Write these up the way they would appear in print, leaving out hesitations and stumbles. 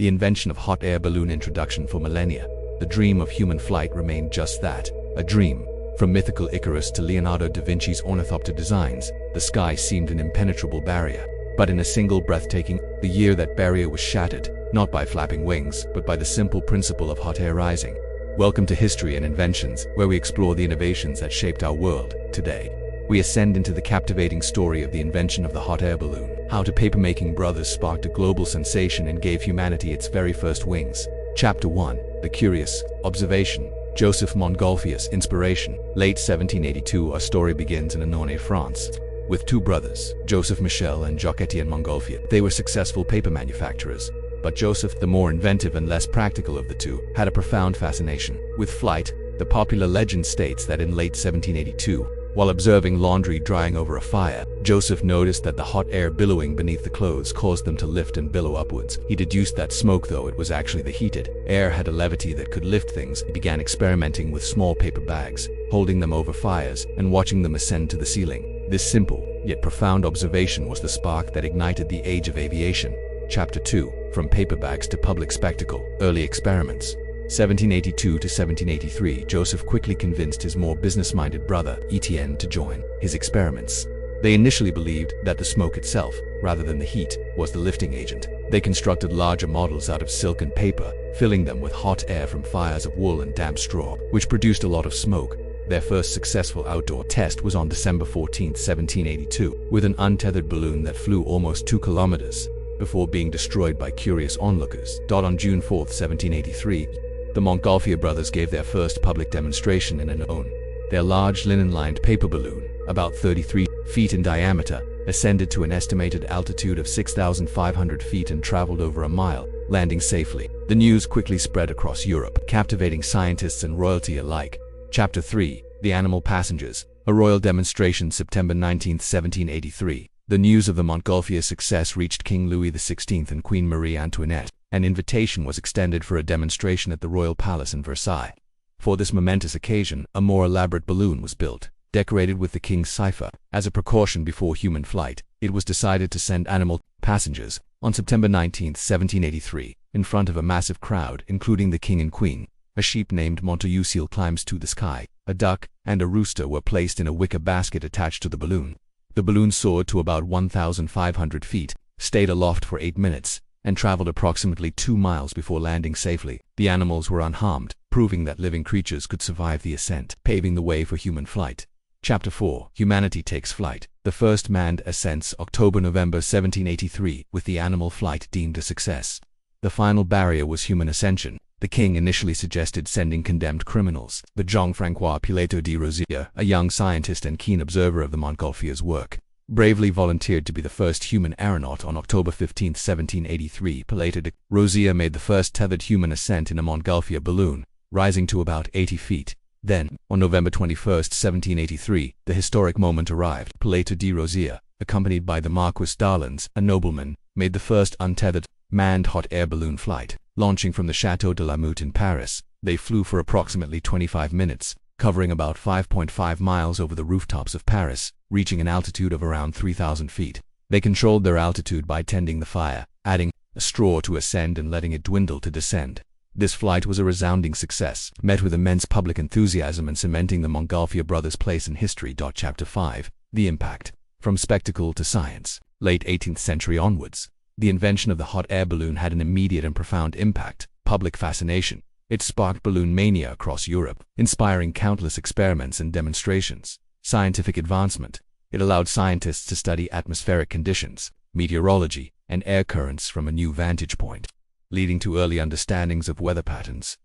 the invention of hot air balloon introduction for millennia. The dream of human flight remained just that, a dream. From mythical Icarus to Leonardo da Vinci's ornithopter designs, the sky seemed an impenetrable barrier. But in a single breathtaking, the year that barrier was shattered, not by flapping wings, but by the simple principle of hot air rising. Welcome to History and Inventions, where we explore the innovations that shaped our world. Today, we ascend into the captivating story of the invention of the hot air balloon, how two paper-making brothers sparked a global sensation and gave humanity its very first wings. Chapter 1. The Curious Observation. Joseph Montgolfier's inspiration. Late 1782, our story begins in Annonay, France, with two brothers, Joseph-Michel and Jacques-Étienne Montgolfier. They were successful paper manufacturers, but Joseph, the more inventive and less practical of the two, had a profound fascination with flight. The popular legend states that in late 1782, while observing laundry drying over a fire, Joseph noticed that the hot air billowing beneath the clothes caused them to lift and billow upwards. He deduced that smoke, though it was actually the heated air, had a levity that could lift things. He began experimenting with small paper bags, holding them over fires, and watching them ascend to the ceiling. This simple, yet profound observation was the spark that ignited the age of aviation. Chapter 2. From paper bags to public spectacle. Early experiments. 1782 to 1783, Joseph quickly convinced his more business-minded brother, Etienne, to join his experiments. They initially believed that the smoke itself, rather than the heat, was the lifting agent. They constructed larger models out of silk and paper, filling them with hot air from fires of wool and damp straw, which produced a lot of smoke. Their first successful outdoor test was on December 14, 1782, with an untethered balloon that flew almost 2 kilometers, before being destroyed by curious onlookers. On June 4, 1783, the Montgolfier brothers gave their first public demonstration in Annonay. Their large linen-lined paper balloon, about 33 feet in diameter, ascended to an estimated altitude of 6,500 feet and traveled over a mile, landing safely. The news quickly spread across Europe, captivating scientists and royalty alike. Chapter 3. The Animal Passengers. A royal demonstration. September 19, 1783. The news of the Montgolfier success reached King Louis XVI and Queen Marie Antoinette. An invitation was extended for a demonstration at the Royal Palace in Versailles. For this momentous occasion, a more elaborate balloon was built, decorated with the king's cipher. As a precaution before human flight, it was decided to send animal passengers. On September 19, 1783, in front of a massive crowd, including the king and queen, a sheep named Montgolfier climbs to the sky. A duck and a rooster were placed in a wicker basket attached to the balloon. The balloon soared to about 1,500 feet, stayed aloft for 8 minutes, and traveled approximately 2 miles before landing safely. The animals were unharmed, proving that living creatures could survive the ascent, paving the way for human flight. Chapter 4. Humanity takes flight. The first manned ascents. October-November 1783, with the animal flight deemed a success. The final barrier was human ascension. The king initially suggested sending condemned criminals, but Jean-François Pilâtre de Rozier, a young scientist and keen observer of the Montgolfier's work, bravely volunteered to be the first human aeronaut. On October 15, 1783, Pilâtre de Rozier made the first tethered human ascent in a Montgolfier balloon, rising to about 80 feet. Then, on November 21, 1783, the historic moment arrived. Pilâtre de Rozier, accompanied by the Marquis d'Arlanz, a nobleman, made the first untethered, manned hot air balloon flight. Launching from the Château de la Motte in Paris, they flew for approximately 25 minutes, covering about 5.5 miles over the rooftops of Paris, reaching an altitude of around 3,000 feet. They controlled their altitude by tending the fire, adding a straw to ascend and letting it dwindle to descend. This flight was a resounding success, met with immense public enthusiasm and cementing the Montgolfier brothers' place in history. Chapter 5. The Impact. From spectacle to science. Late 18th century onwards, the invention of the hot air balloon had an immediate and profound impact. Public fascination. It sparked balloon mania across Europe, inspiring countless experiments and demonstrations. Scientific advancement. It allowed scientists to study atmospheric conditions, meteorology, and air currents from a new vantage point, leading to early understandings of weather patterns.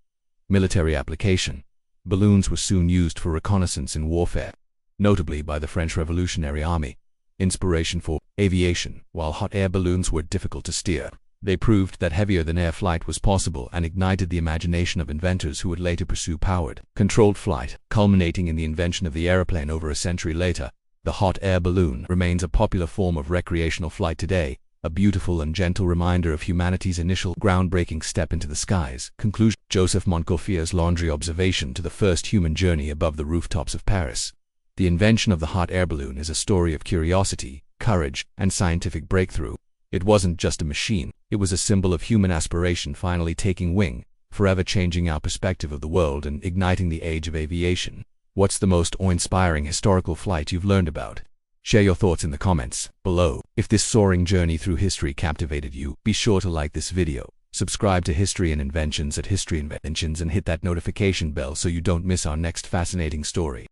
Military application. Balloons were soon used for reconnaissance in warfare, notably by the French Revolutionary Army. Inspiration for aviation. While hot air balloons were difficult to steer, they proved that heavier-than-air flight was possible and ignited the imagination of inventors who would later pursue powered, controlled flight, culminating in the invention of the aeroplane over a century later. The hot air balloon remains a popular form of recreational flight today, a beautiful and gentle reminder of humanity's initial groundbreaking step into the skies. Conclusion. Joseph Montgolfier's laundry observation to the first human journey above the rooftops of Paris. The invention of the hot air balloon is a story of curiosity, courage, and scientific breakthrough. It wasn't just a machine, it was a symbol of human aspiration finally taking wing, forever changing our perspective of the world and igniting the age of aviation. What's the most awe-inspiring historical flight you've learned about? Share your thoughts in the comments below. If this soaring journey through history captivated you, be sure to like this video, subscribe to History and Inventions at History Inventions, and hit that notification bell so you don't miss our next fascinating story.